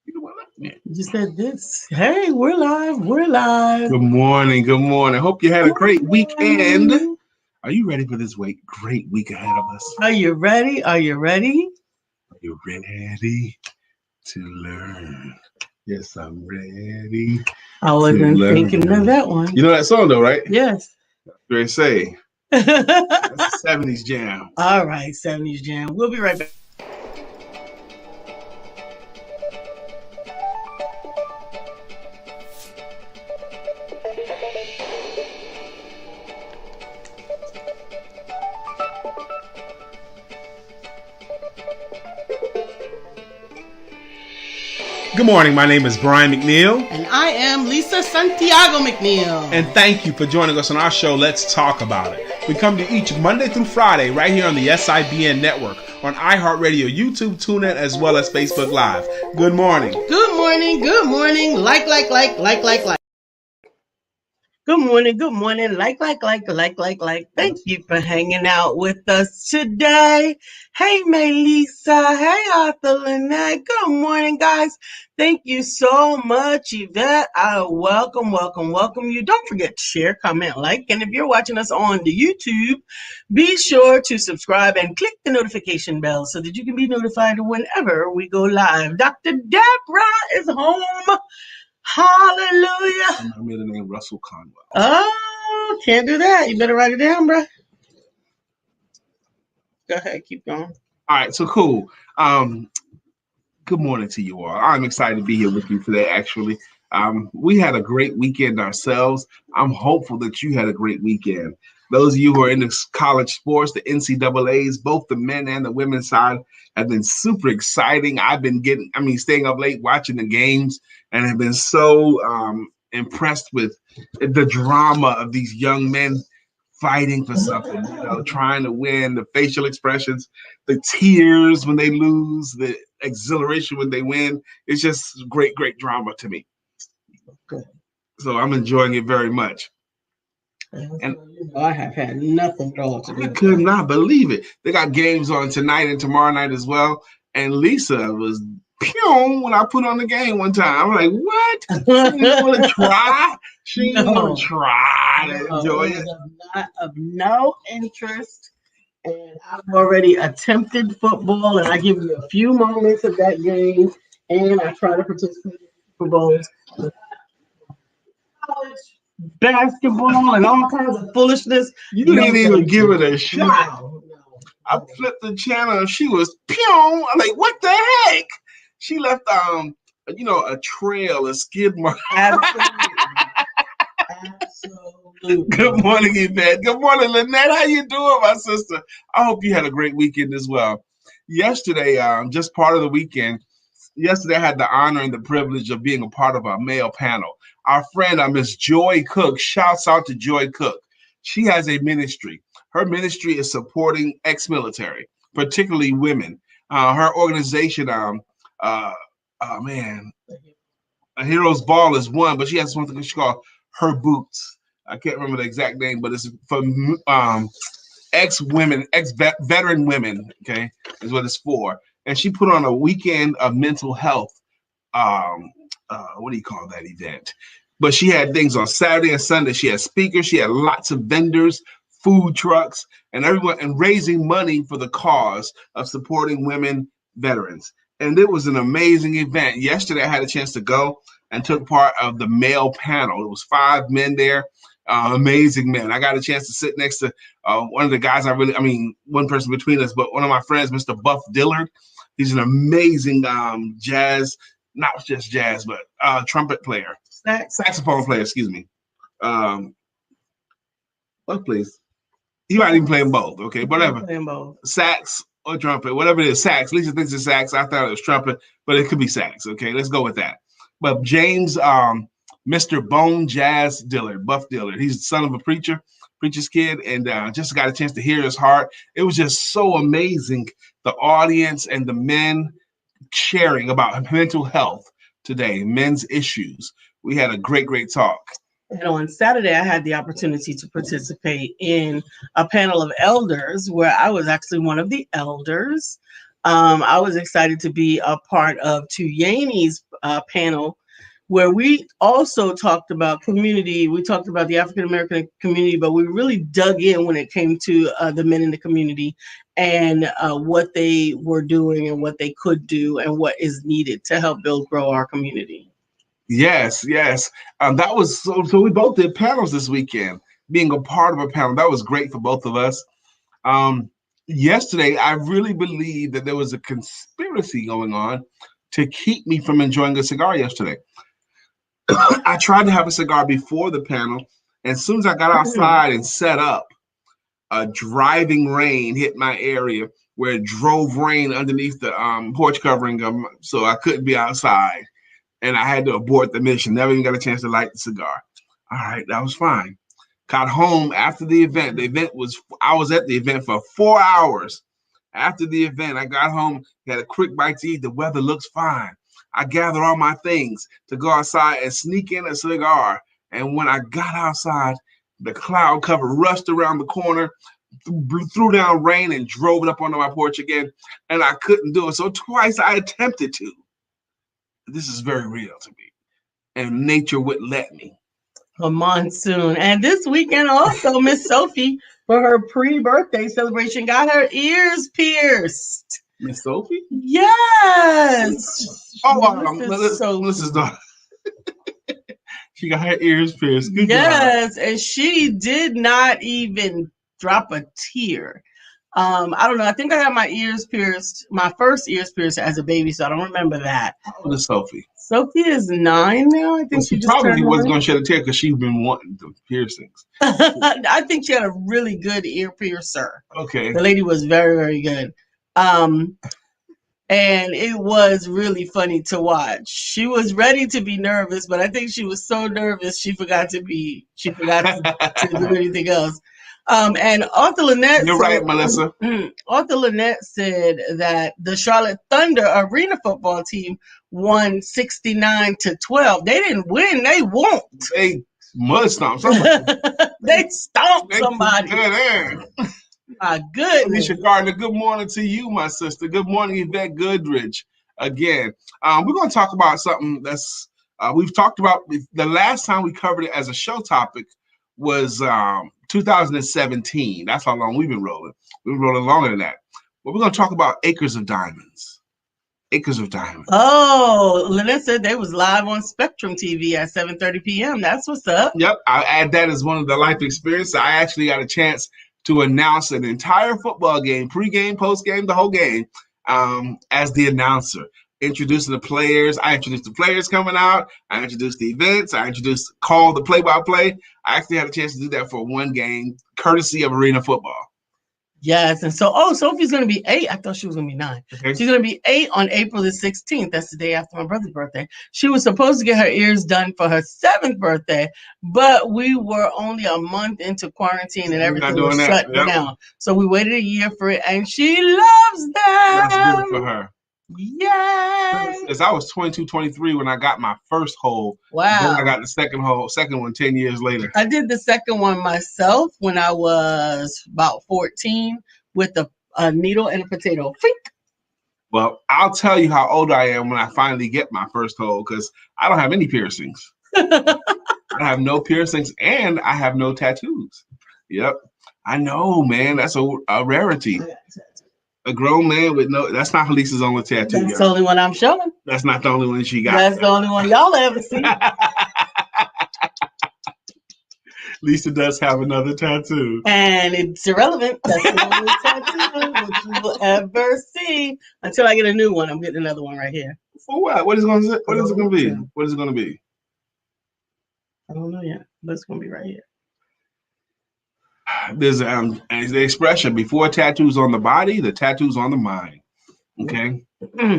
You said this. Hey, we're live. We're live. Good morning. Good morning. Hope you had a great weekend. Morning. Are you ready for this great week ahead of us? Are you ready? Are you ready? Are you ready to learn? Yes, I'm ready. I wasn't thinking of that one. You know that song though, right? Yes. Very say. That's a 70s jam. All right, 70s jam. We'll be right back. Good morning. My name is Brian McNeill. And I am Lisa Santiago McNeill. And thank you for joining us on our show, Let's Talk About It. We come to each Monday through Friday right here on the SIBN network, on iHeartRadio, YouTube, TuneIn, as well as Facebook Live. Good morning. Good morning. Good morning. Like. Good morning. Good morning. Like. Thank you for hanging out with us today. Hey, Melissa. Hey, Arthur Lynette. Good morning, guys. Thank you so much, Yvette. I welcome you. Don't forget to share, comment, like, and if you're watching us on the YouTube, be sure to subscribe and click the notification bell so that you can be notified whenever we go live. Dr. Deborah is home. Hallelujah. I made the name Russell Conwell. Oh, can't do that. You better write it down, bro. Go ahead, keep going. All right, so cool. Good morning to you all. I'm excited to be here with you today, actually. We had a great weekend ourselves. I'm hopeful that you had a great weekend. Those of you who are into college sports, the NCAAs, both the men and the women's side have been super exciting. I've been staying up late watching the games and have been so impressed with the drama of these young men fighting for something, trying to win, the facial expressions, the tears when they lose, the exhilaration when they win. It's just great drama to me. Good. So I'm enjoying it very much. And I have had nothing at all to do. I could not believe it. They got games on tonight and tomorrow night as well. And Lisa was pew when I put on the game one time. I'm like, what? She didn't want to try. She didn't want to try to enjoy it. Not of no interest. And I've already attempted football, and I give you a few moments of that game, and I try to participate in Super Bowls. College basketball and all kinds of foolishness. You didn't even give it a shot. No. I flipped the channel and she was pew. I'm like, what the heck? She left a trail, a skid mark. Absolutely. Good morning, Yvette. Good morning, Lynette. How you doing, my sister? I hope you had a great weekend as well. Yesterday, just part of the weekend, I had the honor and the privilege of being a part of a male panel. Our friend, Miss Joy Cook, shouts out to Joy Cook. She has a ministry. Her ministry is supporting ex-military, particularly women. Her organization, A Hero's Ball is one, but she has something she called Her Boots. I can't remember the exact name, but it's for ex-women, ex-veteran women, okay, is what it's for. And she put on a weekend of mental health, what do you call that event? But she had things on Saturday and Sunday. She had speakers. She had lots of vendors, food trucks, and everyone, and raising money for the cause of supporting women veterans. And it was an amazing event. Yesterday, I had a chance to go and took part of the male panel. It was 5 men there, amazing men. I got a chance to sit next to one of the guys one person between us, but one of my friends, Mr. Buff Dillard. He's an amazing jazz, not just jazz, but trumpet player. Saxophone player, excuse me. What please? He might even play them both, okay? Whatever. Sax or trumpet, whatever it is, sax. Lisa thinks it's sax. I thought it was trumpet, but it could be sax, okay? Let's go with that. But James, Mr. Bone Jazz Dillard, Buff Dillard, he's the son of a preacher's kid, and just got a chance to hear his heart. It was just so amazing, the audience and the men sharing about mental health today, men's issues. We had a great talk. And on Saturday, I had the opportunity to participate in a panel of elders where I was actually one of the elders. I was excited to be a part of Tuyani's panel, where we also talked about community. We talked about the African American community, but we really dug in when it came to the men in the community and what they were doing and what they could do and what is needed to help build, grow our community. Yes, yes. That was so we both did panels this weekend. Being a part of a panel, that was great for both of us. Yesterday, I really believe that there was a conspiracy going on to keep me from enjoying a cigar yesterday. I tried to have a cigar before the panel, and as soon as I got outside and set up, a driving rain hit my area where it drove rain underneath the porch covering, so I couldn't be outside. And I had to abort the mission. Never even got a chance to light the cigar. All right, that was fine. Got home after the event. I was at the event for 4 hours. After the event, I got home, had a quick bite to eat. The weather looks fine. I gathered all my things to go outside and sneak in a cigar. And when I got outside, the cloud cover rushed around the corner, threw down rain, and drove it up onto my porch again. And I couldn't do it. So twice I attempted to. This is very real to me. And nature wouldn't let me. A monsoon. And this weekend also, Miss Sophie, for her pre-birthday celebration, got her ears pierced. Miss Sophie? Yes. Melissa's daughter. She got her ears pierced. Good yes, job. And she did not even drop a tear. I don't know. I think I had my first ears pierced as a baby, so I don't remember that. How old is Sophie? Sophie is 9 now. I think she just probably wasn't going to shed a tear because she's been wanting the piercings. I think she had a really good ear piercer. Okay. The lady was very, very good. And it was really funny to watch. She was ready to be nervous, but I think she was so nervous she forgot to do anything else. And Arthur Lynette You're right, Melissa. Arthur Lynette said that the Charlotte Thunder arena football team won 69-12. They didn't win, they won. They mud stomped somebody. They stomped somebody. My goodness. Alicia Gardner, good morning to you, my sister. Good morning, Yvette Goodrich. Again, we're going to talk about something that's we've talked about. The last time we covered it as a show topic was 2017. That's how long we've been rolling. We've been rolling longer than that. But we're going to talk about Acres of Diamonds. Acres of Diamonds. Oh, Lynette said they was live on Spectrum TV at 7:30 p.m. That's what's up. Yep, I add that as one of the life experiences. I actually got a chance to announce an entire football game, pregame, postgame, the whole game, as the announcer. Introducing the players. I introduced the players coming out. I introduced the events. I called the play-by-play. I actually had a chance to do that for one game, courtesy of Arena Football. Yes, and so, Sophie's going to be 8. I thought she was going to be 9. Okay. She's going to be 8 on April the 16th. That's the day after my brother's birthday. She was supposed to get her ears done for her 7th birthday, but we were only a month into quarantine and everything was shut down. So we waited a year for it, and she loves them. That's good for her. Yay! Because I was 22, 23 when I got my first hole. Wow. Then I got the second one 10 years later. I did the second one myself when I was about 14 with a needle and a potato. Freak. Well, I'll tell you how old I am when I finally get my first hole because I don't have any piercings. I have no piercings and I have no tattoos. Yep. I know, man. That's a rarity. A grown man with no, that's not Lisa's only tattoo. That's the only one I'm showing. That's not the only one she got. That's the only one y'all ever see. Lisa does have another tattoo. And it's irrelevant. That's the only tattoo that you will ever see. Until I get a new one. I'm getting another one right here. For what? What is it going to be? What is it going to be? I don't know yet, but it's going to be right here. There's the expression before tattoos on the body, the tattoos on the mind. Okay.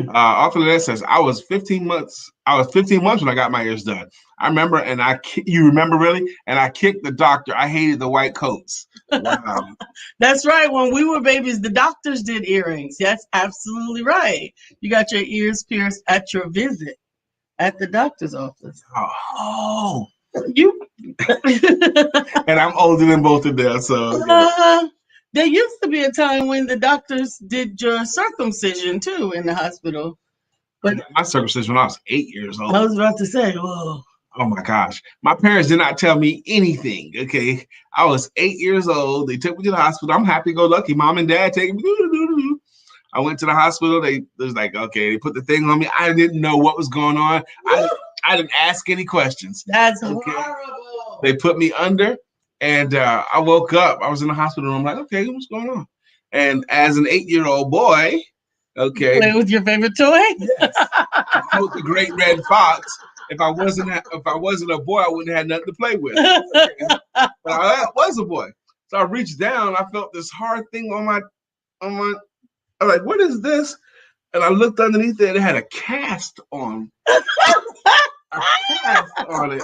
Arthur Lynette says I was 15 months when I got my ears done. I remember, and you remember really, and I kicked the doctor. I hated the white coats. Wow. That's right. When we were babies, the doctors did earrings. That's absolutely right. You got your ears pierced at your visit at the doctor's office. Oh. You and I'm older than both of them, so There used to be a time when the doctors did your circumcision too in the hospital. But my circumcision when I was 8 years old. I was about to say, whoa. Oh my gosh. My parents did not tell me anything. Okay. I was 8 years old. They took me to the hospital. I'm happy go lucky. Mom and dad take me. I went to the hospital. They was like, okay, they put the thing on me. I didn't know what was going on. I didn't ask any questions. That's horrible. They put me under, and I woke up. I was in the hospital room. I'm like, okay, what's going on? And as an 8-year-old boy, okay, play with your favorite toy. Yes. I was the great red fox. If I wasn't a boy, I wouldn't have had nothing to play with. Okay. But I was a boy. So I reached down. I felt this hard thing on my. I'm like, what is this? And I looked underneath it. It had a cast on. A cast on it.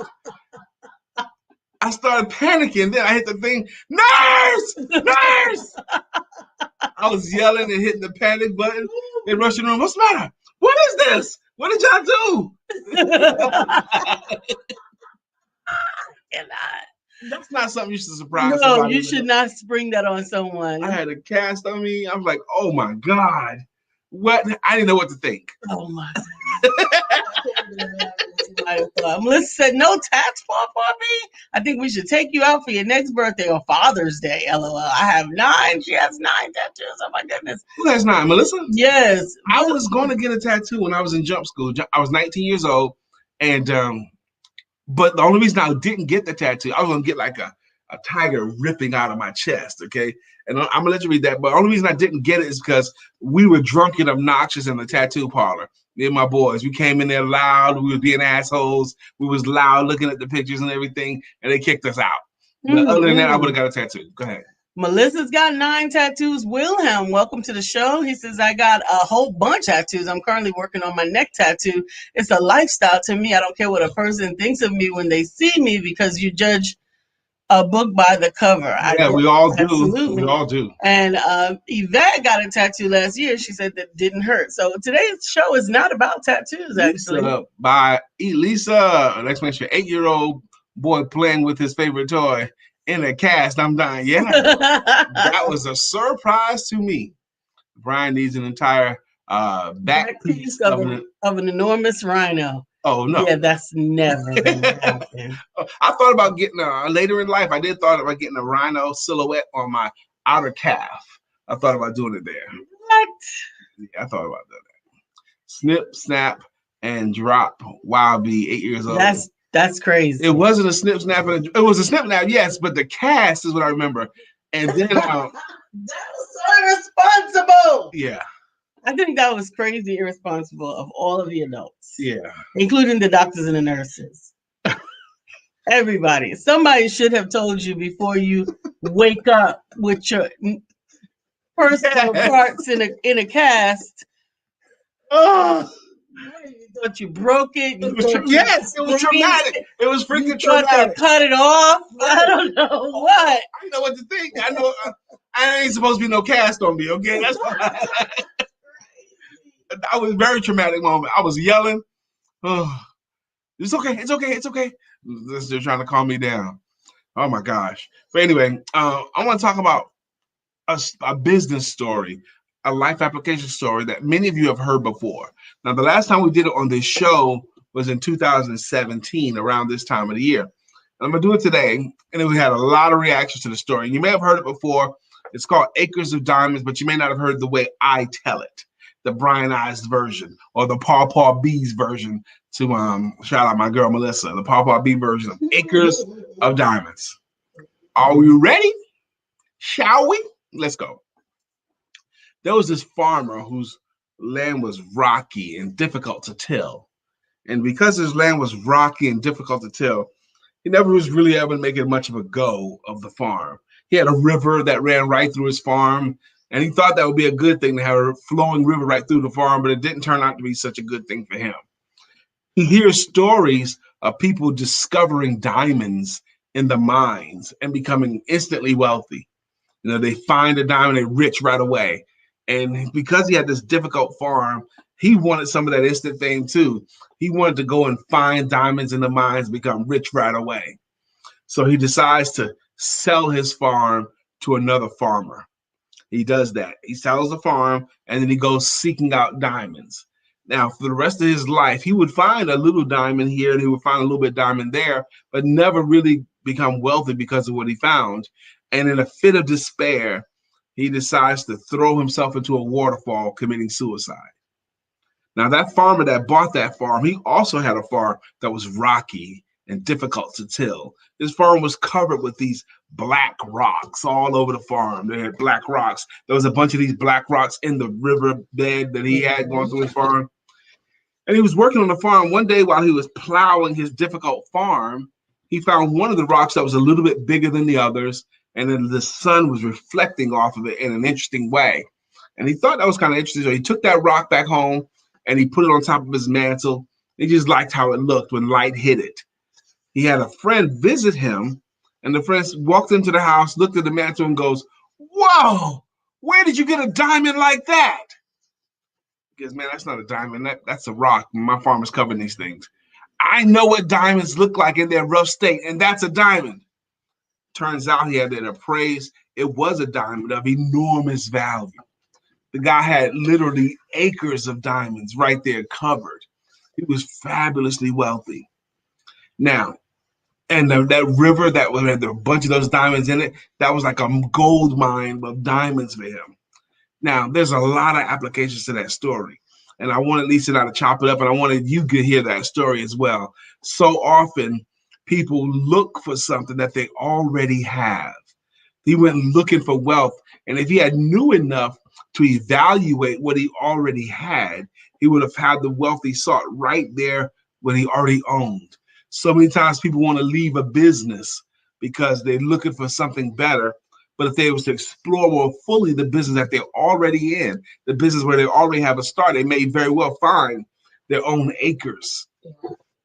I started panicking. Then I hit the thing. Nurse! Nurse! I was yelling and hitting the panic button. They rushed in the room. What's the matter? What is this? What did y'all do? That's not something you should surprise somebody. No, you should not spring that on someone. I had a cast on me. I was like, oh my God. What? I didn't know what to think. Oh my God. Melissa said, no tax fall for me. I think we should take you out for your next birthday or Father's Day. LOL. I have 9. She has 9 tattoos. Oh my goodness. Who has 9? Melissa? Yes. I was going to get a tattoo when I was in jump school. I was 19 years old. And but the only reason I didn't get the tattoo, I was going to get like a tiger ripping out of my chest, okay? And I'm going to let you read that. But the only reason I didn't get it is because we were drunk and obnoxious in the tattoo parlor. Me and my boys, we came in there loud. We were being assholes. We was loud looking at the pictures and everything, and they kicked us out. But other than that, I would have got a tattoo. Go ahead. Melissa's got 9 tattoos. Wilhelm, welcome to the show. He says, I got a whole bunch of tattoos. I'm currently working on my neck tattoo. It's a lifestyle to me. I don't care what a person thinks of me when they see me because you judge a book by the cover. Yeah, we all do. Absolutely. We all do. And Yvette got a tattoo last year. She said that didn't hurt. So today's show is not about tattoos, actually. Lisa, by Lisa, an exclamation, 8-year-old boy playing with his favorite toy in a cast. I'm dying. Yeah, that was a surprise to me. Brian needs an entire back piece of an enormous rhino. Oh no! Yeah, that's never gonna happen. I thought about getting later in life. I did thought about getting a rhino silhouette on my outer calf. I thought about doing it there. What? Yeah, I thought about that. Snip, snap, and drop. Wild Bee, 8 years old. That's crazy. It wasn't a snip, snap, it was a snip, snap, yes, but the cast is what I remember. And then that was so irresponsible. Yeah. I think that was crazy irresponsible of all of the adults. Yeah. Including the doctors and the nurses. Everybody. Somebody should have told you before you wake up with your personal parts in a cast. Oh, you thought you broke it. Yes, it was traumatic. It was freaking traumatic. Cut it off. I don't know what. I didn't know what to think. I know I ain't supposed to be no cast on me. Okay, that's why. That was a very traumatic moment. I was yelling. Oh, it's okay. It's okay. It's okay. They're trying to calm me down. Oh my gosh. But anyway, I want to talk about a business story, a life application story that many of you have heard before. Now, the last time we did it on this show was in 2017, around this time of the year. And I'm going to do it today. And we had a lot of reactions to the story. You may have heard it before. It's called Acres of Diamonds, but you may not have heard the way I tell it. The Brianized version or the Paw B's version to shout out my girl Melissa, the Paw B version of Acres of Diamonds. Are we ready? Shall we? Let's go. There was this farmer whose land was rocky and difficult to till. And because his land was rocky and difficult to till, he never was really able to make it much of a go of the farm. He had a river that ran right through his farm. And he thought that would be a good thing to have a flowing river right through the farm, but it didn't turn out to be such a good thing for him. He hears stories of people discovering diamonds in the mines and becoming instantly wealthy. You know, they find a diamond, they're rich right away. And because he had this difficult farm, he wanted some of that instant fame too. He wanted to go and find diamonds in the mines, become rich right away. So he decides to sell his farm to another farmer. He does that. He sells the farm, and then he goes seeking out diamonds. Now, for the rest of his life, he would find a little diamond here and he would find a little bit of diamond there, but never really become wealthy because of what he found. And in a fit of despair, he decides to throw himself into a waterfall, committing suicide. Now, that farmer that bought that farm, he also had a farm that was rocky and difficult to till. This farm was covered with these black rocks all over the farm. They had black rocks. There was a bunch of these black rocks in the river bed that he had going through his farm. And he was working on the farm. One day while he was plowing his difficult farm, he found one of the rocks that was a little bit bigger than the others, and then the sun was reflecting off of it in an interesting way. And he thought that was kind of interesting. So he took that rock back home and he put it on top of his mantle. He just liked how it looked when light hit it. He had a friend visit him, and the friend walked into the house, looked at the mantle, and goes, "Whoa, where did you get a diamond like that?" Because, man, that's not a diamond. That's a rock. My farm is covering these things. I know what diamonds look like in their rough state, and that's a diamond. Turns out he had it appraised. It was a diamond of enormous value. The guy had literally acres of diamonds right there covered. He was fabulously wealthy. Now, and that river that had a bunch of those diamonds in it, that was like a gold mine of diamonds for him. Now, there's a lot of applications to that story. And I wanted Lisa and I to chop it up, and I wanted you to hear that story as well. So often, people look for something that they already have. He went looking for wealth, and if he had knew enough to evaluate what he already had, he would have had the wealth he sought right there when he already owned. So many times people want to leave a business because they're looking for something better. But if they was to explore more fully the business that they're already in, the business where they already have a start, they may very well find their own acres.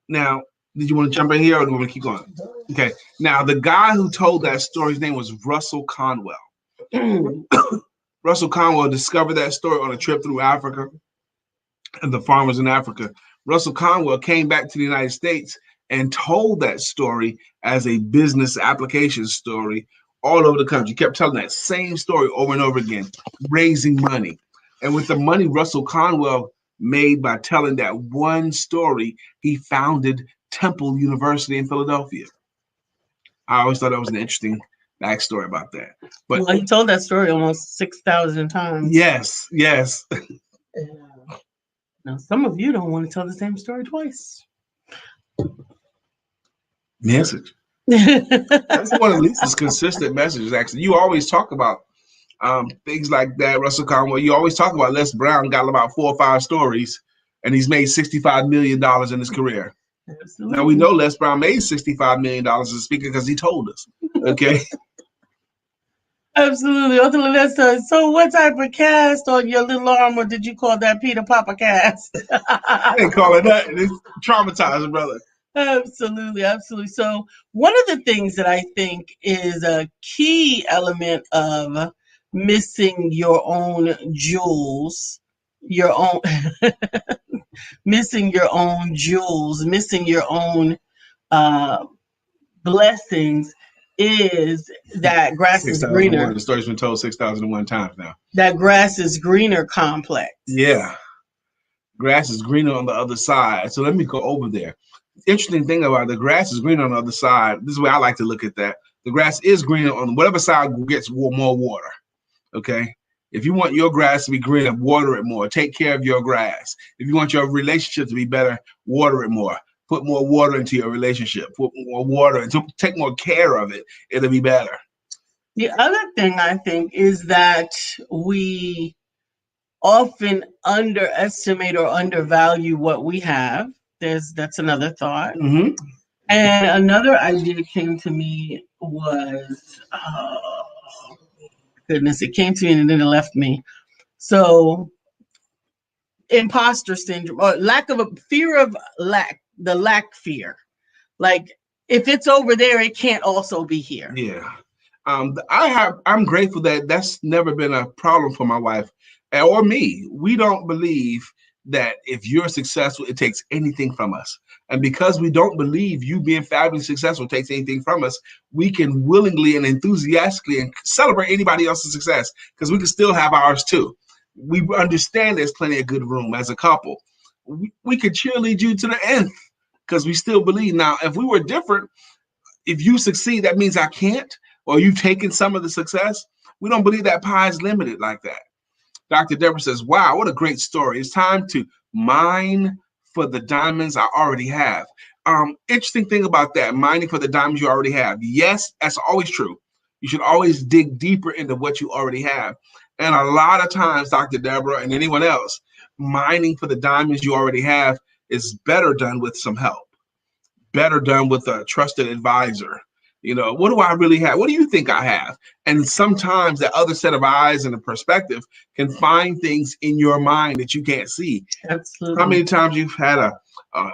Now, did you want to jump in here or do you want to keep going? Okay. Now, the guy who told that story, his name was Russell Conwell. Russell Conwell discovered that story on a trip through Africa and the farmers in Africa. Russell Conwell came back to the United States and told that story as a business application story all over the country. He kept telling that same story over and over again, raising money. And with the money Russell Conwell made by telling that one story, he founded Temple University in Philadelphia. I always thought that was an interesting backstory about that. But well, he told that story almost 6,000 times. Yes. Now, some of you don't want to tell the same story twice. Message. That's one of Lisa's consistent messages, actually. You always talk about things like that, Russell Conwell. You always talk about Les Brown got about 4 or 5 stories, and he's made $65 million in his career. Absolutely. Now, we know Les Brown made $65 million as a speaker because he told us. Okay? Absolutely. So what type of cast on your little armor did you call that Peter Papa cast? I ain't call it that. It's traumatizing, brother. Absolutely. So one of the things that I think is a key element of missing your own jewels, missing your own blessings is that grass is greener. The story's been told 6,001 times now. That grass is greener complex. Yeah. Grass is greener on the other side. So let me go over there. Interesting thing about the grass is greener on the other side. This is the way I like to look at that. The grass is greener on whatever side gets more water. Okay. If you want your grass to be greener, water it more. Take care of your grass. If you want your relationship to be better, water it more. Put more water into your relationship. Put more water and take more care of it. It'll be better. The other thing I think is that we often underestimate or undervalue what we have. That's another thought. Mm-hmm. And another idea came to me was, goodness, it came to me and then it left me. So imposter syndrome or fear of lack, the lack fear. Like if it's over there, it can't also be here. Yeah. I'm grateful that that's never been a problem for my wife or me. We don't believe that if you're successful, it takes anything from us. And because we don't believe you being fabulously successful takes anything from us, we can willingly and enthusiastically and celebrate anybody else's success because we can still have ours too. We understand there's plenty of good room as a couple. We could cheerlead you to the nth because we still believe. Now, if we were different, if you succeed, that means I can't, or you've taken some of the success. We don't believe that pie is limited like that. Dr. Deborah says, wow, what a great story. It's time to mine for the diamonds I already have. Interesting thing about that, mining for the diamonds you already have. Yes, that's always true. You should always dig deeper into what you already have. And a lot of times, Dr. Deborah and anyone else, mining for the diamonds you already have is better done with some help, better done with a trusted advisor. What do I really have? What do you think I have? And sometimes that other set of eyes and a perspective can find things in your mind that you can't see. Absolutely. How many times you've had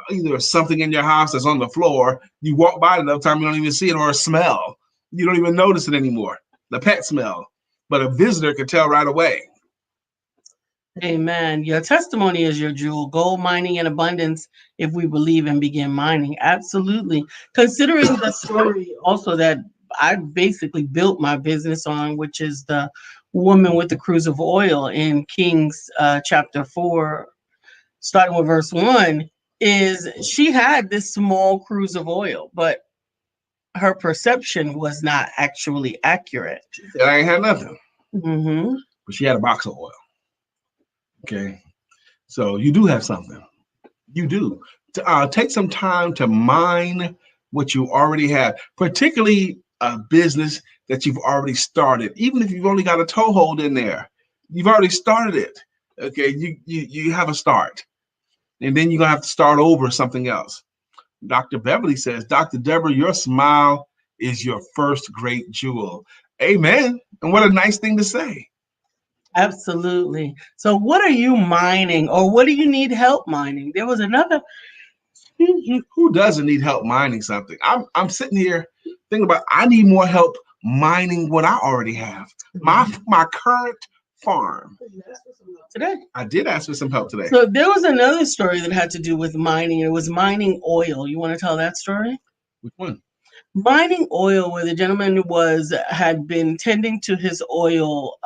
either something in your house that's on the floor, you walk by it enough time you don't even see it, or a smell. You don't even notice it anymore, the pet smell. But a visitor can tell right away. Amen. Your testimony is your jewel. Gold mining in abundance if we believe and begin mining. Absolutely. Considering the story also that I basically built my business on, which is the woman with the cruise of oil in Kings chapter 4, starting with verse 1, is she had this small cruise of oil, but her perception was not actually accurate. She said, I ain't had nothing. Mm-hmm. But she had a box of oil. Okay. So you do have something. You do. Take some time to mine what you already have, particularly a business that you've already started. Even if you've only got a toehold in there, you've already started it. Okay. You have a start. And then you're going to have to start over something else. Dr. Beverly says, Dr. Deborah, your smile is your first great jewel. Amen. And what a nice thing to say. Absolutely. So what are you mining, or what do you need help mining? There was another. Who doesn't need help mining something? I'm sitting here thinking about, I need more help mining what I already have. My current farm. Today. I did ask for some help today. So there was another story that had to do with mining. It was mining oil. You want to tell that story? Which one? Mining oil, where the gentleman had been tending to his oil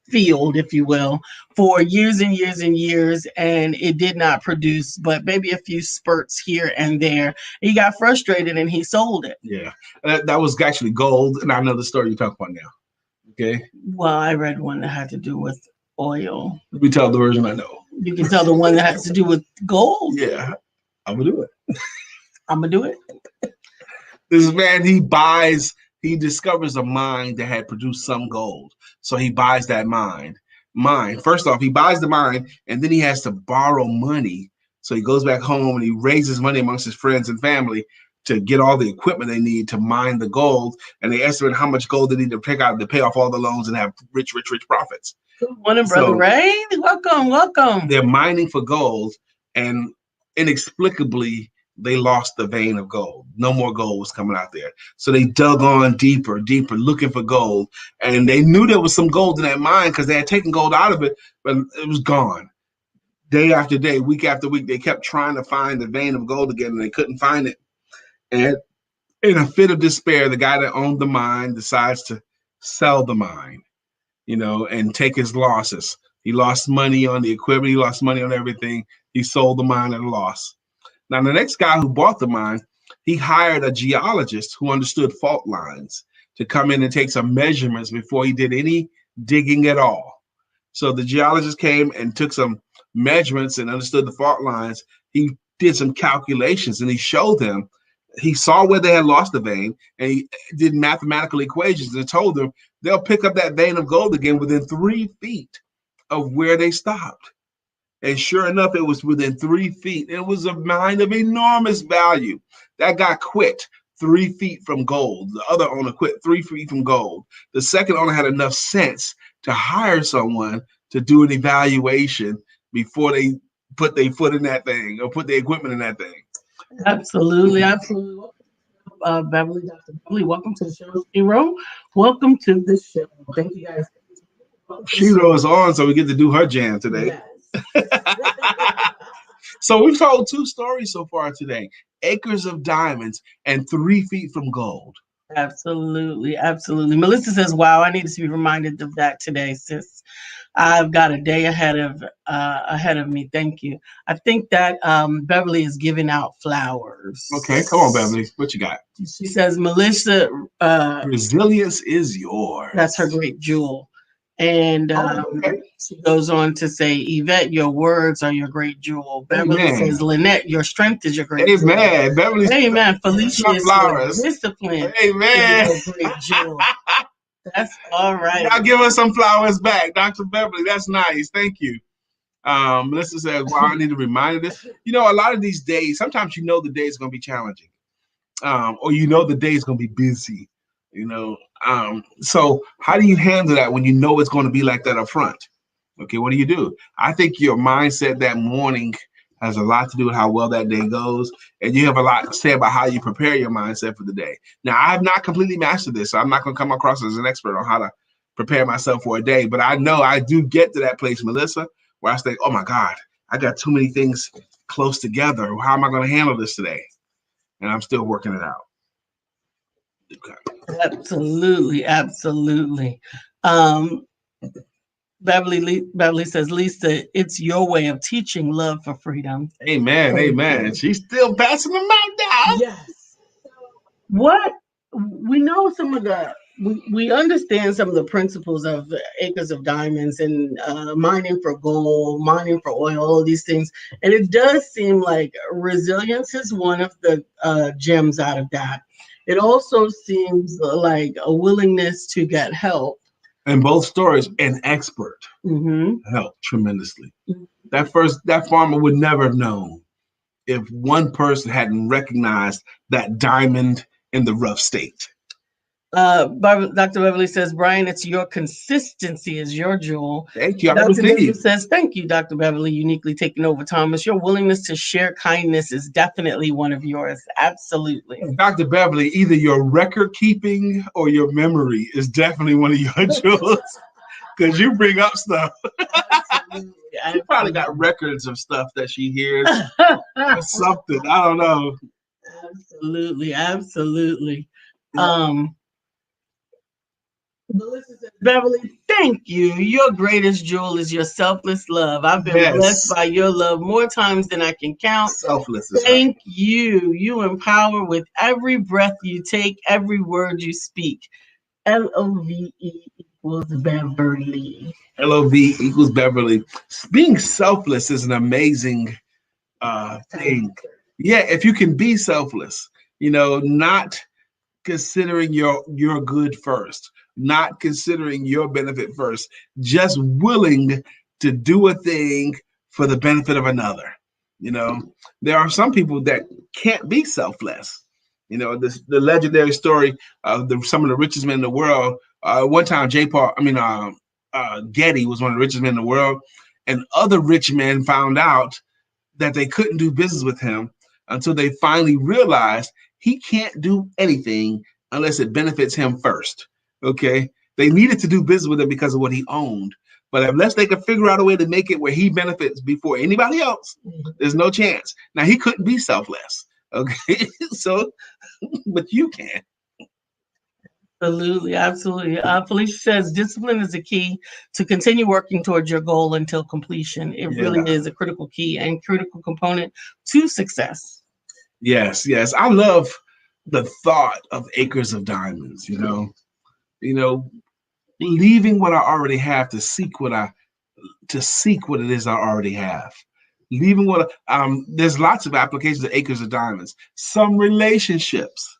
field, if you will, for years and years and years, and it did not produce but maybe a few spurts here and there. He got frustrated and he sold it. Yeah, that was actually gold, and I know the story you're talking about now. Okay. Well, I read one that had to do with oil. Let me tell the version I know. You can tell the one that has to do with gold. Yeah, I'm gonna do it. I'm gonna do it. This man, he discovers a mine that had produced some gold. So he buys that mine. First off, he buys the mine, and then he has to borrow money. So he goes back home and he raises money amongst his friends and family to get all the equipment they need to mine the gold. And they estimate how much gold they need to take out to pay off all the loans and have rich profits. Good morning, Brother Ray. Welcome. They're mining for gold, and inexplicably, they lost the vein of gold. No more gold was coming out there. So they dug on deeper, looking for gold. And they knew there was some gold in that mine because they had taken gold out of it, but it was gone. Day after day, week after week, they kept trying to find the vein of gold again, and they couldn't find it. And in a fit of despair, the guy that owned the mine decides to sell the mine, and take his losses. He lost money on the equipment. He lost money on everything. He sold the mine at a loss. Now, the next guy who bought the mine, he hired a geologist who understood fault lines to come in and take some measurements before he did any digging at all. So the geologist came and took some measurements and understood the fault lines. He did some calculations and he showed them. He saw where they had lost the vein, and he did mathematical equations and told them they'll pick up that vein of gold again within 3 feet of where they stopped. And sure enough, it was within 3 feet. It was a mine of enormous value. That guy quit 3 feet from gold. The other owner quit 3 feet from gold. The second owner had enough sense to hire someone to do an evaluation before they put their foot in that thing or put their equipment in that thing. Absolutely. Beverly, Dr. Beverly, welcome to the show. Shiro, welcome to the show. Thank you guys. Shiro is on, so we get to do her jam today. Yes. So we've told 2 stories so far today: Acres of Diamonds and 3 Feet from Gold. Absolutely, absolutely. Melissa says, "Wow, I needed to be reminded of that today, sis. I've got a day ahead of me. Thank you. I think that Beverly is giving out flowers. Okay, come on, Beverly. What you got? She says, Melissa, Resilience is yours. that's her great jewel. And Okay. she goes on to say, Yvette, your words are your great jewel. Beverly Amen. says, Lynette, your strength is your great jewel. Amen. Beverly. Amen. Felicia some is flowers. your discipline Amen. is your great jewel. That's all right. Y'all give us some flowers back, Dr. Beverly. That's nice. Thank you. Melissa says, "Wow, I need to remind this." You know, a lot of these days, sometimes you know the day is going to be challenging, or you know the day is going to be busy. You know, so how do you handle that when you know it's going to be like that up front? Okay, what do? I think your mindset that morning has a lot to do with how well that day goes, and you have a lot to say about how you prepare your mindset for the day. Now, I have not completely mastered this, so I'm not going to come across as an expert on how to prepare myself for a day, but I know I do get to that place, Melissa, where I say, oh my God, I got too many things close together. How am I going to handle this today? And I'm still working it out. Okay. Absolutely, absolutely. Beverly says, Lisa, it's your way of teaching love for freedom. Amen, amen. She's still passing them out now. Yes. What we know some of the we understand some of the principles of Acres of Diamonds and mining for gold, mining for oil, all of these things. And it does seem like resilience is one of the gems out of that. It also seems like a willingness to get help. In both stories, an expert helped tremendously. That farmer would never have known if one person hadn't recognized that diamond in the rough state. Dr. Beverly says, Brian, it's your consistency is your jewel. Thank you. Dr. Beverly says, thank you, Dr. Beverly, uniquely taking over Thomas. Your willingness to share kindness is definitely one of yours. Absolutely. Dr. Beverly, either your record keeping or your memory is definitely one of your jewels. Because you bring up stuff. She probably got records of stuff that she hears or something. I don't know. Absolutely, absolutely. Melissa says, Beverly, thank you. Your greatest jewel is your selfless love. I've been blessed by your love more times than I can count. Selfless. Thank you. You empower with every breath you take, every word you speak. LOVE equals Beverly. LOV equals Beverly. Being selfless is an amazing thing. Yeah, if you can be selfless, not considering your good first, not considering your benefit first, just willing to do a thing for the benefit of another. There are some people that can't be selfless. The legendary story of some of the richest men in the world. One time, Getty was one of the richest men in the world, and other rich men found out that they couldn't do business with him until they finally realized he can't do anything unless it benefits him first. Okay, they needed to do business with him because of what he owned, but unless they could figure out a way to make it where he benefits before anybody else, there's no chance. Now, he couldn't be selfless. Okay, so, but you can. Absolutely, absolutely. Felicia says discipline is the key to continue working towards your goal until completion. It really is a critical key and critical component to success. Yes. I love the thought of Acres of Diamonds. Leaving what I already have to seek what it is I already have. Leaving what there's lots of applications of Acres of Diamonds. Some relationships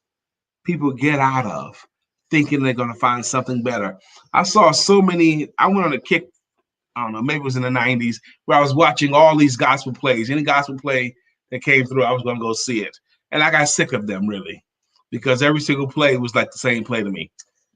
people get out of thinking they're going to find something better. I saw so many. I went on a kick. I don't know, maybe it was in the 90s, where I was watching all these gospel plays. Any gospel play that came through, I was going to go see it. And I got sick of them, really, because every single play was like the same play to me.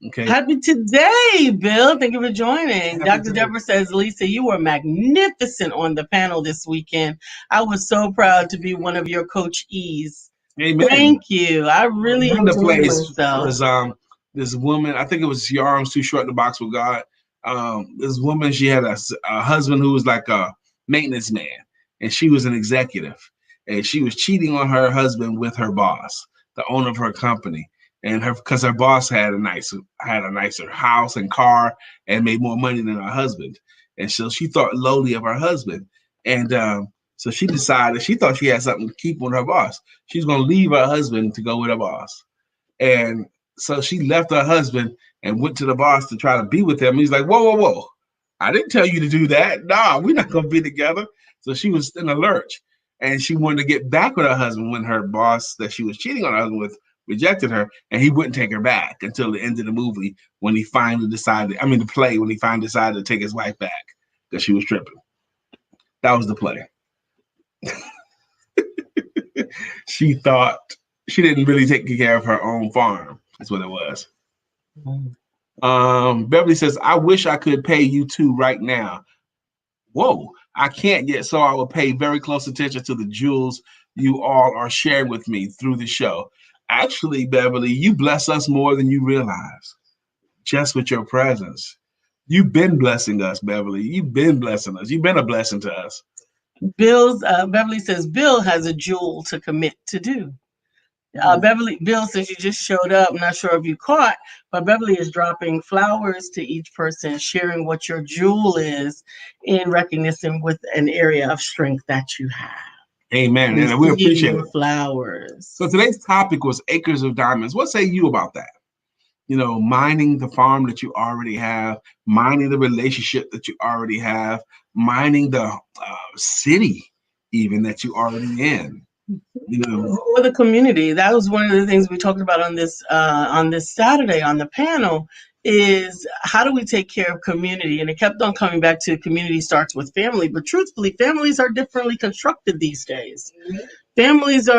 Okay. Happy today, Bill. Thank you for joining. Dr. Deborah says, Lisa, you were magnificent on the panel this weekend. I was so proud to be one of your coachees. Amen. Thank you. I really enjoyed myself. Was this woman, I think it was Your Arms Too Short to Box with God. This woman, she had a husband who was like a maintenance man, and she was an executive, and she was cheating on her husband with her boss, the owner of her company, and because her boss had a nicer house and car and made more money than her husband, and so she thought lowly of her husband, and so she decided she thought she had something to keep on her boss. She's going to leave her husband to go with her boss, and so she left her husband and went to the boss to try to be with him. He's like, whoa, whoa, whoa. I didn't tell you to do that. Nah, we're not going to be together. So she was in a lurch, and she wanted to get back with her husband when her boss that she was cheating on her husband with rejected her, and he wouldn't take her back until the end of the movie when he finally decided, the play, when he finally decided to take his wife back because she was tripping. That was the play. She thought she didn't really take care of her own farm. That's what it was. Beverly says, I wish I could pay you two right now. Whoa, I can't yet, so I will pay very close attention to the jewels you all are sharing with me through the show. Actually, Beverly, you bless us more than you realize, just with your presence. You've been blessing us, Beverly. You've been blessing us. You've been a blessing to us. Beverly says Bill has a jewel to commit to do. Bill says you just showed up. I'm not sure if you caught, but Beverly is dropping flowers to each person, sharing what your jewel is in recognition with an area of strength that you have. Amen. And we appreciate it. Flowers. So today's topic was acres of diamonds. What say you about that? Mining the farm that you already have, mining the relationship that you already have, mining the city even that you already in. Or the community. That was one of the things we talked about on this Saturday on the panel, is how do we take care of community? And it kept on coming back to community starts with family, but truthfully, families are differently constructed these days. Families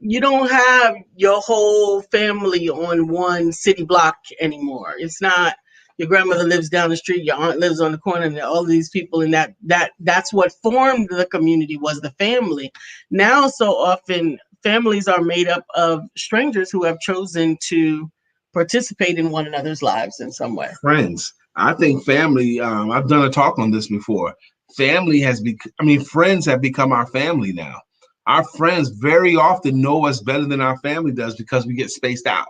you don't have your whole family on one city block anymore. It's not your grandmother lives down the street, your aunt lives on the corner, and all of these people in that's what formed the community, was the family. Now, so often families are made up of strangers who have chosen to participate in one another's lives in some way. Friends. I think family, I've done a talk on this before. Friends have become our family now. Our friends very often know us better than our family does because we get spaced out.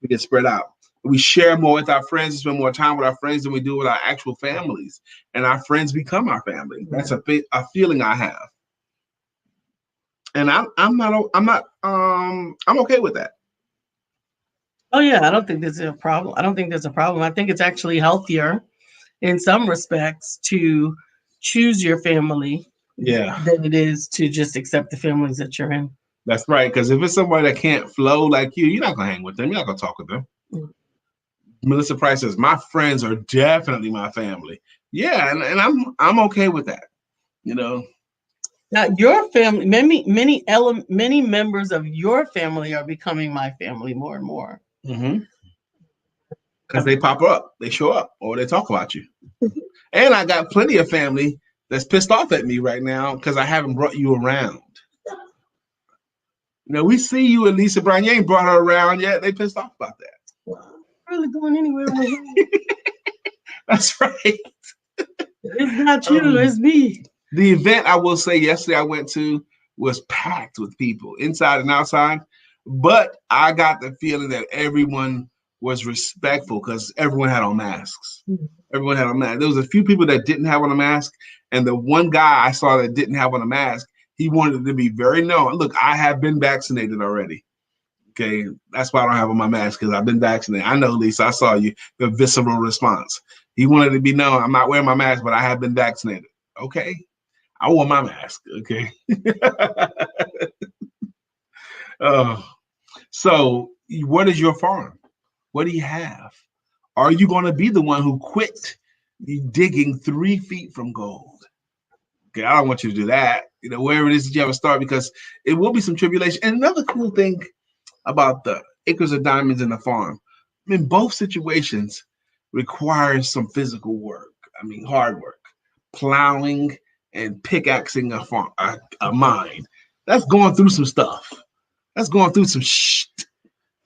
We get spread out. We share more with our friends, spend more time with our friends than we do with our actual families. And our friends become our family. That's a feeling I have. And I'm okay with that. Oh yeah, I don't think there's a problem. I think it's actually healthier in some respects to choose your family than it is to just accept the families that you're in. That's right. Because if it's somebody that can't flow like you're not going to hang with them. You're not going to talk with them. Mm-hmm. Melissa Price says, my friends are definitely my family. Yeah, and I'm okay with that. Now, your family, many members of your family are becoming my family more and more. Mm-hmm. Because they pop up, they show up, or they talk about you. And I got plenty of family that's pissed off at me right now because I haven't brought you around. We see you and Lisa Brown. You ain't brought her around yet. They pissed off about that. Well, I'm really going anywhere. That's right. It's not you, it's me. The event, I will say, yesterday I went to was packed with people, inside and outside. But I got the feeling that everyone was respectful because everyone had on masks. Mm-hmm. Everyone had on masks. There was a few people that didn't have on a mask. And the one guy I saw that didn't have on a mask, he wanted to be very known. Look, I have been vaccinated already. Okay, that's why I don't have on my mask, because I've been vaccinated. I know, Lisa, I saw you, the visceral response. He wanted to be known. I'm not wearing my mask, but I have been vaccinated. Okay, I wore my mask. Okay. So what is your farm? What do you have? Are you going to be the one who quit digging 3 feet from gold? Okay, I don't want you to do that. Wherever it is that you have to start, because it will be some tribulation. And another cool thing about the acres of diamonds in the farm, both situations require some physical work. Hard work, plowing and pickaxing a mine. That's going through some stuff. That's going through some shit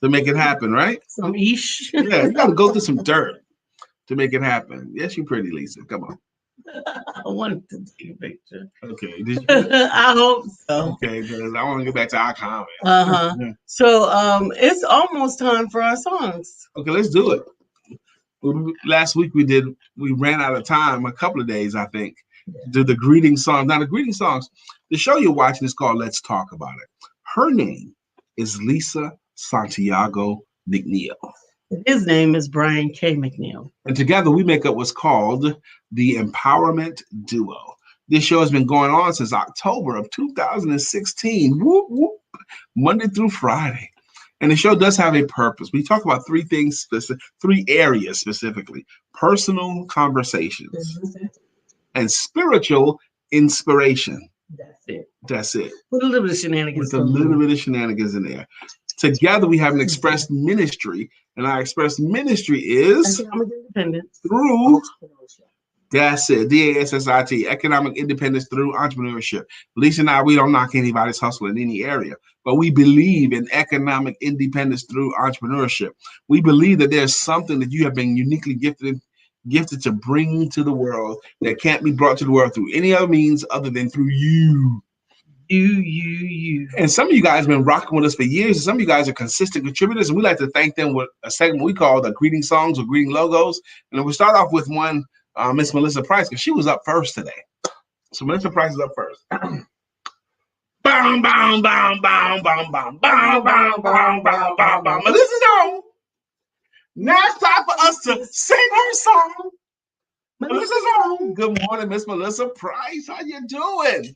to make it happen, right? Some ish. Yeah, you got to go through some dirt to make it happen. Yes, you're pretty, Lisa. Come on. I wanted to take a picture. Okay. Did you? I hope so. Okay, because I want to get back to our comment. Uh-huh. So it's almost time for our songs. Okay, let's do it. Last week we ran out of time a couple of days, I think. Do the greeting songs. Now the greeting songs, the show you're watching is called Let's Talk About It. Her name is Lisa Santiago McNeill. His name is Brian K. McNeill. And together we make up what's called the Empowerment Duo. This show has been going on since October of 2016. Whoop, whoop, Monday through Friday. And the show does have a purpose. We talk about three things, three areas specifically: personal conversations and spiritual inspiration. That's it. With a little bit of shenanigans. With a little bit of shenanigans in there. Together we have an express ministry, and our express ministry is through. That's it. DASSIT, economic independence through entrepreneurship. Lisa and I, we don't knock anybody's hustle in any area, but we believe in economic independence through entrepreneurship. We believe that there's something that you have been uniquely gifted to bring to the world that can't be brought to the world through any other means other than through you. You. And some of you guys have been rocking with us for years, and some of you guys are consistent contributors, and we like to thank them with a segment we call the greeting songs or greeting logos. And we start off with one, Miss Melissa Price, because she was up first today. So Melissa Price is up first. Bam, bam, bam, bam, bam, bam, bam, bam, bam, bam, bam, bam. Melissa's on. Now it's time for us to sing her song. Melissa's on. Good morning, Miss Melissa Price. How you doing?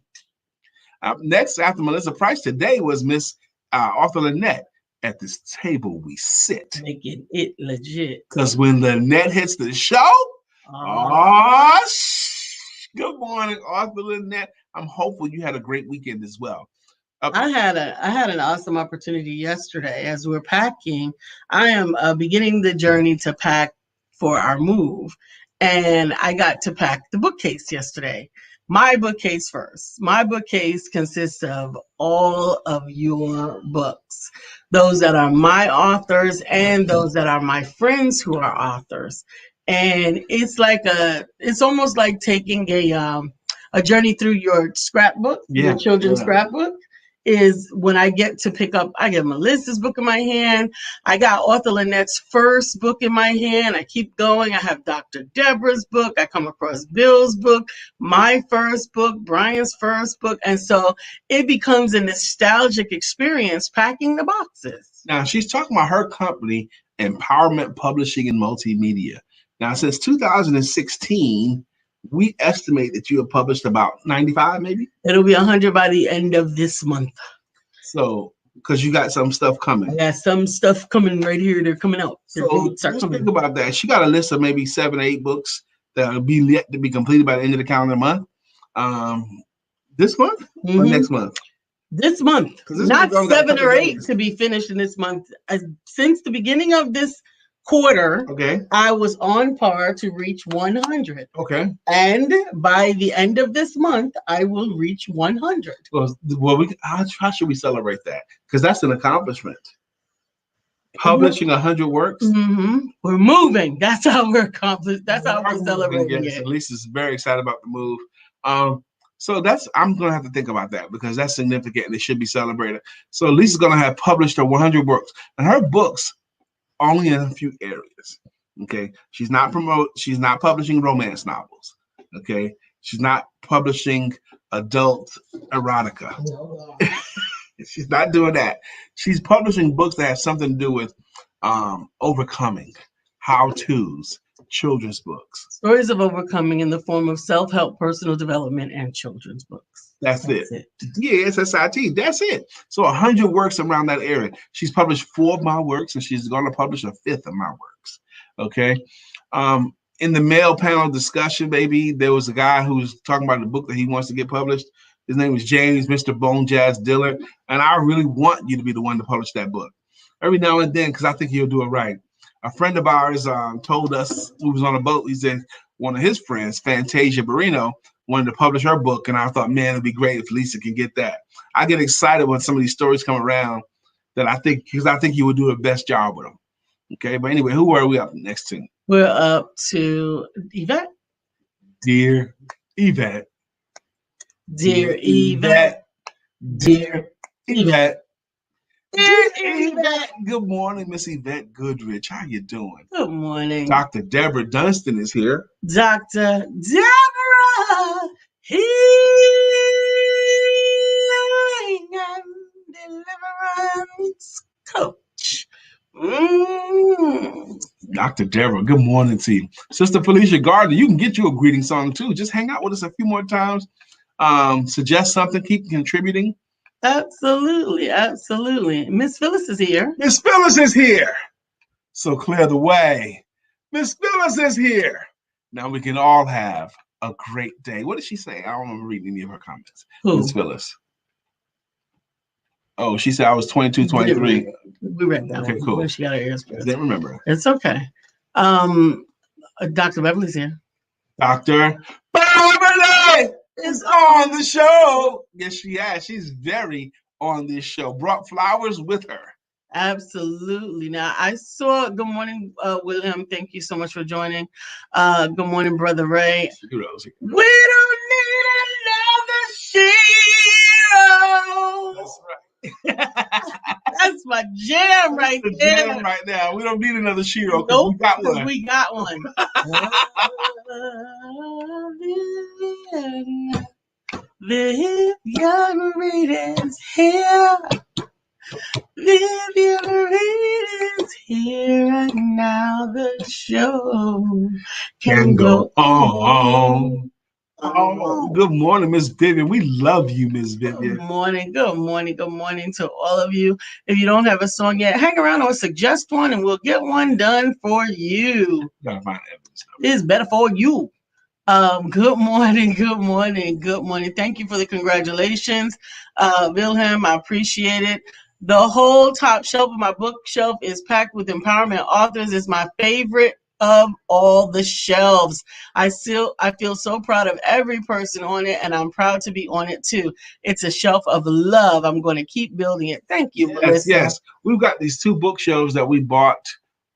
Up next, after Melissa Price today, was Miss Arthur Lynette. At this table we sit. Making it legit. Because when Lynette hits the show, good morning, Arthur Lynette. I'm hopeful you had a great weekend as well. I had an awesome opportunity yesterday as we're packing. I am beginning the journey to pack for our move, and I got to pack the bookcase yesterday. My bookcase first. My bookcase consists of all of your books, those that are my authors and those that are my friends who are authors. And it's almost like taking a journey through your scrapbook, your children's scrapbook. Is when I get to pick up, I get Melissa's book in my hand. I got Arthur Lynette's first book in my hand. I keep going. I have Dr. Deborah's book. I come across Bill's book, my first book, Brian's first book. And so it becomes a nostalgic experience packing the boxes. Now, she's talking about her company, Empowerment Publishing and Multimedia. Now, since 2016, we estimate that you have published about 95, maybe? It'll be 100 by the end of this month. So, because you got some stuff coming. I got some stuff coming right here. They're coming out. So, think about that. She got a list of maybe 7 or 8 books that will be yet to be completed by the end of the calendar month. This month or next month? This month. Not 7 or 8 to be finished in this month. Since the beginning of this quarter, I was on par to reach 100. Okay. And by the end of this month, I will reach 100. Well, how should we celebrate that? Because that's an accomplishment. Publishing 100 works. We're moving. That's how we're accomplished. That's how we're celebrating it. At least is very excited about the move. So I'm gonna have to think about that because that's significant and it should be celebrated. So Lisa's gonna have published her 100 books, and her books only in a few areas. Okay, she's not publishing romance novels. Okay, she's not publishing adult erotica. She's not doing that. She's publishing books that have something to do with overcoming, how-tos, children's books. Stories of overcoming in the form of self-help, personal development, and children's books. That's it. Yeah, SSIT. That's it. So 100 works around that area. She's published 4 of my works, and she's going to publish a 5th of my works. Okay. In the male panel discussion, baby, there was a guy who was talking about the book that he wants to get published. His name is James, Mr. Bone Jazz Diller, and I really want you to be the one to publish that book. Every now and then, because I think he'll do it right. A friend of ours told us, who was on a boat, he said one of his friends, Fantasia Barrino, wanted to publish her book, and I thought, man, it'd be great if Lisa can get that. I get excited when some of these stories come around that I think you would do the best job with them. Okay, but anyway, who are we up next to? We're up to Yvette. Dear Yvette. Dear Yvette. Dear Yvette. Dear Yvette. Good morning, Miss Yvette Goodrich. How you doing? Good morning. Dr. Deborah Dunstan is here. Dr. Deborah Healing and Deliverance Coach. Dr. Deborah, good morning to you. Sister Felicia Gardner, you can get you a greeting song too. Just hang out with us a few more times. Suggest something, keep contributing. Absolutely, absolutely. Miss Phyllis is here. Miss Phyllis is here. So clear the way. Miss Phyllis is here. Now we can all have a great day. What did she say? I don't remember reading any of her comments. Miss Phyllis. Oh, she said I was 22, 23. We read that one. Cool. When she got her ears pierced. I didn't remember. It's okay. Dr. Beverly's here. Dr. Beverly is on the show. Yes, she has. She's very on this show. Brought flowers with her. Absolutely. Now, I saw, good morning, William. Thank you so much for joining. Good morning, Brother Ray. We don't need another Shiro. That's right. That's my jam right there. Jam right now. We don't need another Shiro because we got one. Vivian Reading's here. Vivian Reading's here, and now the show can go on. Oh, good morning, Miss Vivian. We love you, Miss Vivian. Good morning, good morning, good morning to all of you. If you don't have a song yet, hang around or suggest one, and we'll get one done for you. It's better for you. Good morning, good morning, good morning. Thank you for the congratulations, Wilhelm. I appreciate it. The whole top shelf of my bookshelf is packed with empowerment authors. It's my favorite of all the shelves. I feel so proud of every person on it, and I'm proud to be on it too. It's a shelf of love. I'm going to keep building it. Thank you, Melissa. Yes. We've got these two bookshelves that we bought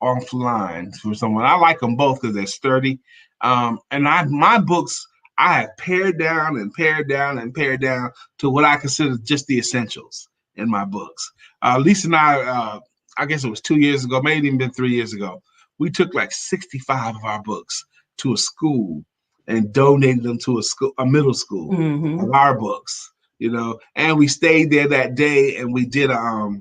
offline for someone. I like them both because they're sturdy. And my books, I have pared down and pared down and pared down to what I consider just the essentials in my books. Lisa and I guess it was 2 years ago, maybe even been 3 years ago, we took like 65 of our books to a school and donated them to a middle school of our books, and we stayed there that day and we did a